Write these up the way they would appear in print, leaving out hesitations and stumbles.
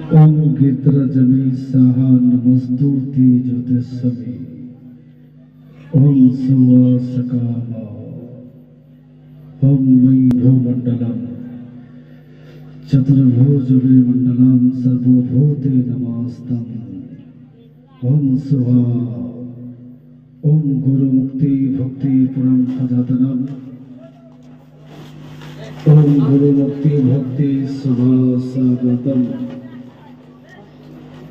ओम गीतरजमी साहा नमस्तुते ज्योतिषमे ओम सुवासकामा ओम मयि भूमंडलम चतुर्भुज मंडलम सर्वभूते नमस्तम ओम सुहा ओम गुरु मुक्ति भक्ति पुरम सदातनम ओम गुरु मुक्ति भक्ति सुभा स्वागतम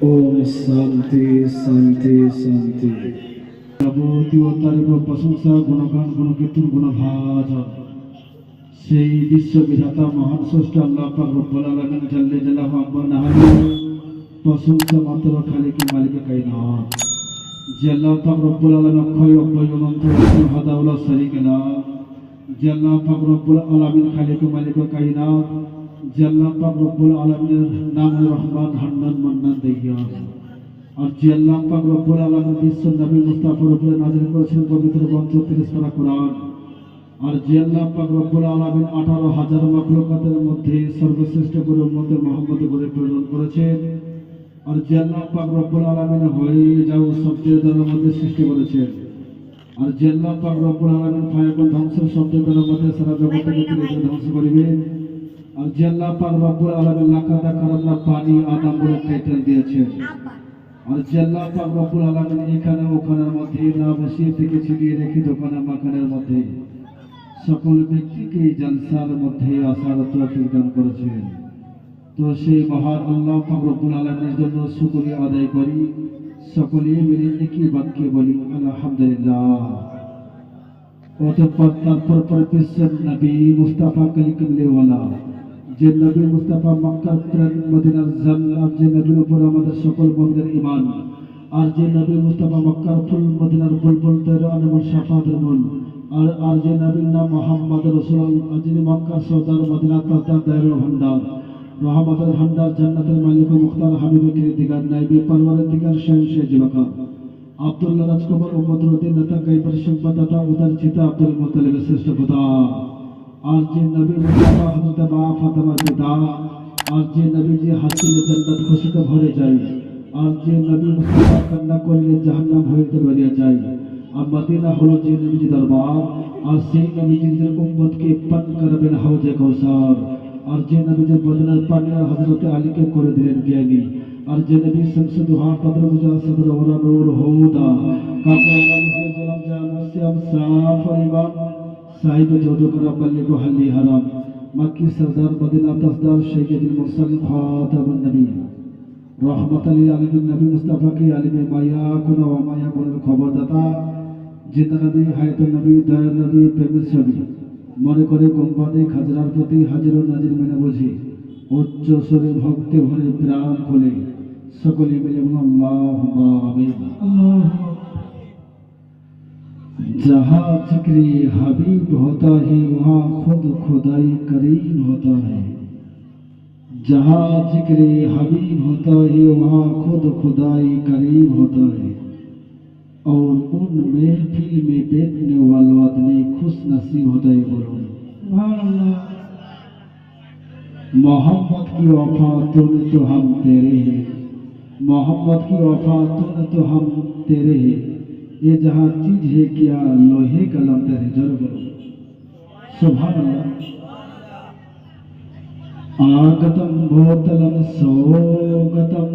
ओम शांति शांति शांति प्रभुति अवतारिक प्रशंसा गुणगान गुणकीर्तन गुणभाजन সেই বিশ্ববিধাতা মহান স্রষ্টা আল্লাহ পাক রব্বুল আলামিন জাল্লে জালাহু আম্মা নাহালু প্রশংসা মাত্র খালিক মালিক কায়নাত যে আল্লাহ পাক রব্বুল আলামিন অক্ষয় অব্যয় অনন্ত হাদা ওয়ালা শারীকা লা যে আল্লাহ পাক রব্বুল আলামিন খালিক মালিক কায়নাত যে আল্লাহ পাক রব্বুল আলামিনের নাম রহমান হান্নান মান্নান দাইয়ান আর যে আল্লাহ পাক রব্বুল আলামিন বিশ্ব নবী মুস্তাফার উপরে নাযিল করেছেন পবিত্র গ্রন্থ 30 পারা কোরআন আর যে আল্লাহ পাক রব্বুল আলামিন 18,000 মাখলুকাতের মধ্যে সর্বশ্রেষ্ঠ করে উম্মতে মুহাম্মদ করে প্রেরণ করেছেন আর যে আল্লাহ পাক রব্বুল আলামিন হয়ে যাও শব্দের দ্বারা মধ্যে সৃষ্টি করেছেন আর যে আল্লাহ পাক রব্বুল আলামিন ফায়াকুন ধ্বংসের শব্দের দ্বারা মধ্যে সারা জগৎকে ধ্বংস করিবে আর যে আল্লাহ পাক রব্বুল আলামিন লাকাদা কারামনা পানি আদম বলে টাইটেল দিয়েছেন আর যে আল্লাহ পাক রব্বুল আলামিন এখানে ওখানের মধ্যে না বসিয়ে থেকে ছিটিয়ে রেখে দোকানে মাখানের মধ্যে সকল ব্যক্তিকে জলসার মধ্যে আসার তৌফিক দান করেছেন তো সেই মহান আল্লাহ পাক রব্বুল আলামিনের জন্য শুকরিয়া আদায় করি সকলে মিলে একই বাক্যে বলি আলহামদুলিল্লাহ অতঃপর তারপর বিশ্বের নবী মুস্তাফা কালিমুল্লাহওয়ালা যে নবী মুস্তাফা মক্কার প্রাণ মদিনার জান্নাত যে নবীর উপর আমাদের সকল মুমিনের ঈমান আর যে নবী মুস্তাফা মক্কার ফুল মদিনার বুলবুল তৈরি আনমুল শাফাতের মূল আর যে নবীর নাম মুহাম্মদ রাসূলুল্লাহ যিনি মক্কা সরদার মদিনা তাজদার দায়রুল ভান্ডার রহমতের ভান্ডার জান্নাতের মালিক ও মুখতার হাবিবে কিরদিগার নাইবে পরওয়ারদিগার শাহনশাহ জিবাকা আব্দুল্লাহ রাজকুমার উম্মতের উদ্দিন নেতা গায়বের সংবাদদাতা উদার চিতা আব্দুল মুত্তালিবের শ্রেষ্ঠ পিতা আর যে নবী মুস্তাফা হযরত মা ফাতেমার পিতা আর যে নবীজি হাসিলে জান্নাত খুশিতে ভরে যায় আর যে নবী মুস্তাফা কান্না করলে জাহান্নাম হইতে বেরিয়ে যায় আর মদিনা হলো যে নবীজি দরবার আর সেই নবীজির উম্মতকে পান করবেন হাউজে কাউসার আর যে নবীজি বদনার পানি আর হযরত আলীকে করে দিলেন জ্ঞানী আর যে নবী শামসুদুহা বদরুজা সদর ওরা নূর হুদা কাফারাম জলাম জামসিয়াম সাফরিবা সাহিব জওদকরা বল্লিগু হালি হারাম মক্কি সরদার মদিনা তাজদার সাইয়্যিদুল মুরসালিন খাতামুন নবী রহমাতাল লিল আলামিন নবী মুস্তাফাকে আলিমে মায়া কোন ওয়া মায়া কোনের খবরদাতা জিন্দা নবী হায়াতুন নবী দয়াল নবী প্রেমের ছবি মনে করে গম্বাদে খাজরার প্রতি হাজির ও নাজির মেনে বুঝি উচ্চ স্বরে ভক্তি ভরে প্রাণ খুলে সকলে মিলে আল্লাহুম্মা আমিন जहाँ जिक्र हबीब होता है वहाँ खुद खुदाई करीम होता है जहाँ जिक्र हबीब होता है वहाँ खुद खुदाई करीब होता है और उन महफिल में बैठने वाला आदमी खुश नसीब होता है। बोलो मोहम्मद की वफा तूने तो हम तेरे हैं मोहम्मद की वफा तूने तो हम तेरे हैं ये जहाँ चीज है क्या लोहे का लंतर है जरूर बोलो सुभान अल्लाह आगतम भूतलम सौगतम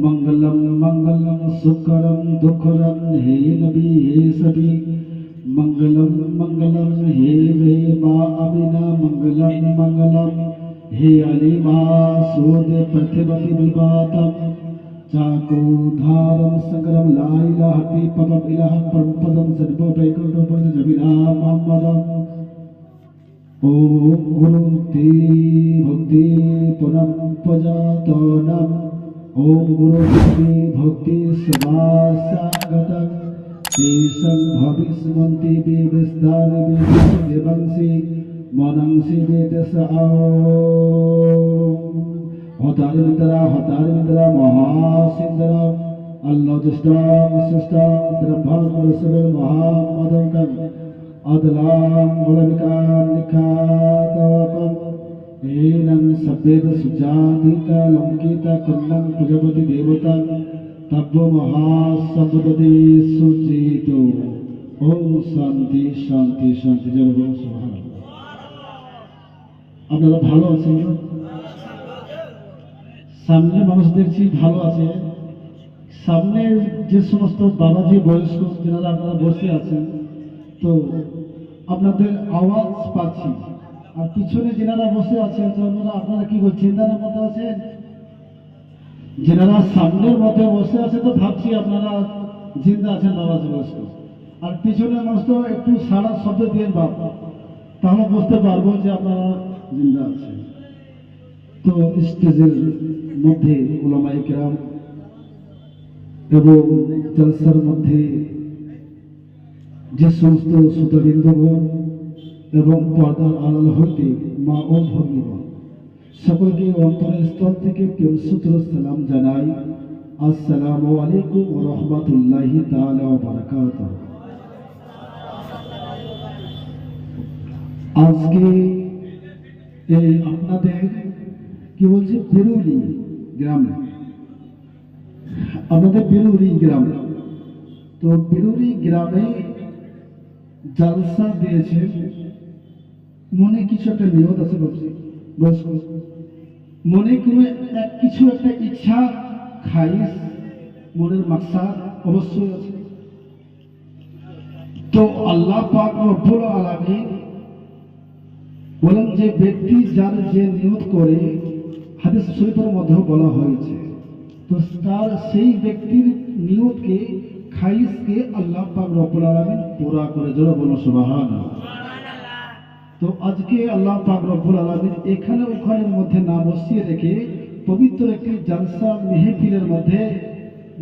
मंगलम मंगलम सुकरम दुखरम हे नबी हे सभी मंगलम मंगलम हे वे माँ अमीना मंगलम मंगलम हे अली माँ सूद प्रतिपति विवातम चाको धारम संगरम ला इलाहा ती पदम इलाहम परम पदम सर्व वैकुंठ पद जबिना मोहम्मदम ओम गुरु ती भक्ति पुनम पजातनम ओम गुरु भक्ति समासागतम तेसं भविष्यन्ति विस्तार विवंसी मनंसी वेदसाओ हतार मिंदरा महासिंदरा अल्लाह जुष्टाम सुष्टाम ब्रह्मण रसुल महामदंकम अदलाम मुलबिकाम निखातवकम एनं सभ्येत सुजातीता लंकिता कन्नं प्रजापति देवता तब्बो महासंपदति सुचितो ओम शांति शांति शांति जय बोलो सुभान আপনারা ভালো আছেন সামনে মানুষ দেখছি ভালো আছে সামনে যে সমস্ত বাবাজি বয়স্ক যারা আপনারা বসে আছেন তো আপনাদের আওয়াজ পাচ্ছি আর পিছনে যারা বসে আছেন আপনারা কি চিন্তার মধ্যে আছেন যারা সামনের মধ্যে বসে আছে তো ভাবছি আপনারা জিন্দা আছেন বাবাজি বয়স্ক আর পিছনে মানুষ তো একটু সারা শব্দ দিয়ে বাবা তাহলে বুঝতে পারবো যে আপনারা জিন্দা আছেন তো স্টেজের মধ্যে উলামায়ে কেরাম এবং জলসার মধ্যে যে সমস্ত শ্রোতাবৃন্দগণ এবং পর্দার আড়াল হইতে মা ও ভগ্নীগণ সকলকে অন্তরের স্থল থেকে প্রেমসূত্র সালাম জানাই আসসালামু আলাইকুম ওয়া রাহমাতুল্লাহি তাআলা ওয়া বারাকাতুহু। আজকে এই আপনাদের কি বলছে বেরুলি গ্রাম আপনাদের বেরুলি গ্রাম তো বেরুলি গ্রামে জালসা দিয়েছে মনে কিছু একটা নিয়ত আছে বলছি মনে কোনো কিছু একটা ইচ্ছা খাইস মনের মাকসাদ অবশ্যই আছে তো আল্লাহ পাক রব্বুল আলামিন বলেন যে ব্যক্তি যার যে নিয়ত করে হাদিস শরীফের মধ্যে বলা হয়েছে তো তার সেই ব্যক্তির নিয়তকে খাইসকে আল্লাহ পাক রব্বুল আলামিন পুরা করে জোরে বলো সুবহানাল্লাহ। তো আজকে আল্লাহ পাক রব্বুল আলামিন এখানে ওখানের মধ্যে না বসিয়ে রেখে পবিত্র একটি জালসা মেহফিলের মধ্যে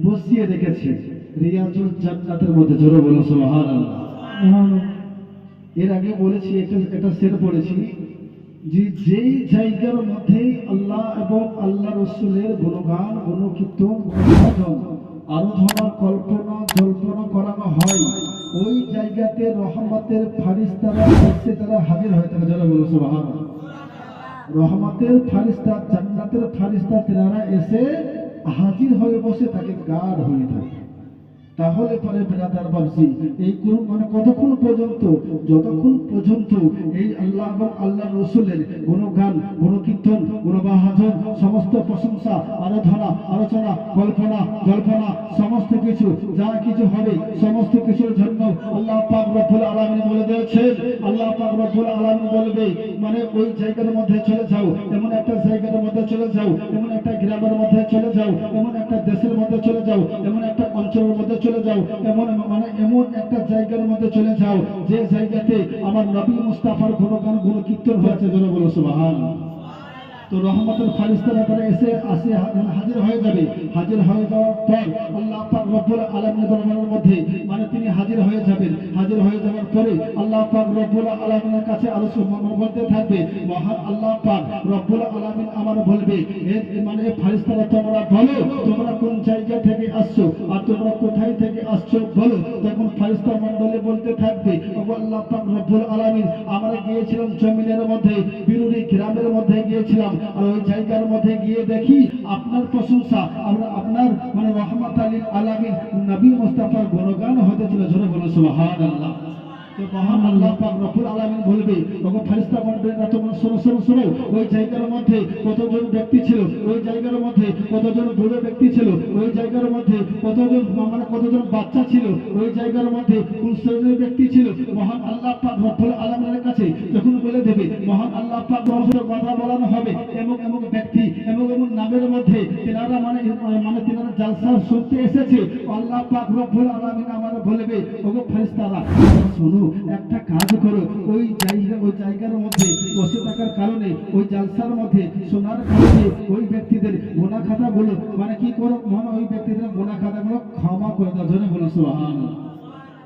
বসিয়ে রেখেছে রিয়াজুল জান্নাতের মধ্যে জোরে বলো সুবহানাল্লাহ। এর আগে বলেছি এটা শের পড়েছি যে যেই জায়গার মধ্যে আল্লাহ এবং আল্লাহ রসুলের গুণগান গুণকীর্তন আরাধনা কল্পনা জল্পনা করানো হয় ওই জায়গাতে রহমতের ফারিস্তারা এসে তারা হাজির হয়ে থাকে যারা বলো সুবহানাল্লাহ। রহমতের ফারিস্তা জান্নাতের ফারিস্তা তেনারা এসে হাজির হয়ে বসে তাকে গার্ড হয়ে থাকে তাহলে পরে বেরাদার বাবজি এই মানে কতক্ষণ পর্যন্ত যতক্ষণ পর্যন্ত এই আল্লাহ এবং আল্লাহ রসুলের গুণগান গুণকীর্তন গুণবাহাজন সমস্ত প্রশংসা আরাধনা আলোচনা কল্পনা জল্পনা সমস্ত কিছু যা কিছু হবে সমস্ত কিছুর জন্য আল্লাহ পাক রব্বুল আলামিন বলে দিয়েছেন আল্লাহ পাক রব্বুল আলামিন বলবে মানে ওই জায়গার মধ্যে চলে যাও এমন একটা জায়গার মধ্যে চলে যাও এমন একটা গ্রামের মধ্যে চলে যাও এমন একটা দেশের মধ্যে চলে যাও এমন একটা অঞ্চলের মধ্যে চলে যাও এমন মানে এমন একটা জায়গার মধ্যে চলে যাও যে জায়গাতে আমার নবী মুস্তাফার গুণগান গুণকীর্তন হয়েছে জোরে বলো সুবহানাল্লাহ। তো রহমতের ফারিস্তারা তারা এসে আসে হাজির হয়ে যাবে হাজির হয়ে যাওয়ার পর আল্লাহ পাক রব্বুল আলামিনের দরবারের মধ্যে মানে তিনি হাজির হয়ে যাবেন হাজির হয়ে যাওয়ার পরে আল্লাহ পাক রব্বুল আলামিনের কাছে আলোচনা বলতে থাকবে মহান আল্লাহ পাক রব্বুল আলামিন আমার বলবে মানে ফারিস্তারা তোমরা বলো তোমরা কোন জায়গা থেকে আসছো আর তোমরা কোথায় থেকে আসছো বলো তখন ফারিস্তা মণ্ডলী বলতে থাকবে ওগো আল্লাহ পাক রব্বুল আলামিন আমরা গিয়েছিলাম জমিনের মধ্যে বিরুরি গ্রামের মধ্যে গিয়েছিলাম আর ওই জায়গার মধ্যে গিয়ে দেখি আপনার প্রশংসা আমরা আপনার মানে রহমত লিল আলামিন নবী মুস্তাফার গুণগান হতে ছিল জোরে বলো সুবহানাল্লাহ। তো মহান আল্লাহ পাক রব্বুল আলামিন বলবে ওগো ফেরেশতা মণ্ডলীরা তোমরা শোনো ওই জায়গার মধ্যে কতজন ব্যক্তি ছিল ওই জায়গার মধ্যে কতজন বুড়ো ব্যক্তি ছিল ওই জায়গার মধ্যে কতজন মানে কতজন বাচ্চা ছিল ওই জায়গার মধ্যে কোন শ্রেণীর ব্যক্তি ছিল মহান আল্লাহ পাক রব্বুল আলামিনের কাছে যখন বলে দেবে মহান আল্লাহ পাক রব্বুল কথা বলানো হবে এমন এমন ব্যক্তি এমন এমন নামের মধ্যে তেনারা মানে তেনারা জালসা শুনতে এসেছে আল্লাহ পাক রব্বুল আলামিন আমাদের বলবে ওগো ফেরেশতারা শোনো একটা কাজ করো ওই জায়গার মধ্যে বসে থাকার কারণে ওই জালসার মধ্যে শোনার কারণে ওই ব্যক্তিদের গুনাহ খাতাগুলো মানে কি করো মানে ওই ব্যক্তিদের গুনাহ খাতাগুলো ক্ষমা করে দাও জোরে বলো সুবহানাল্লাহ।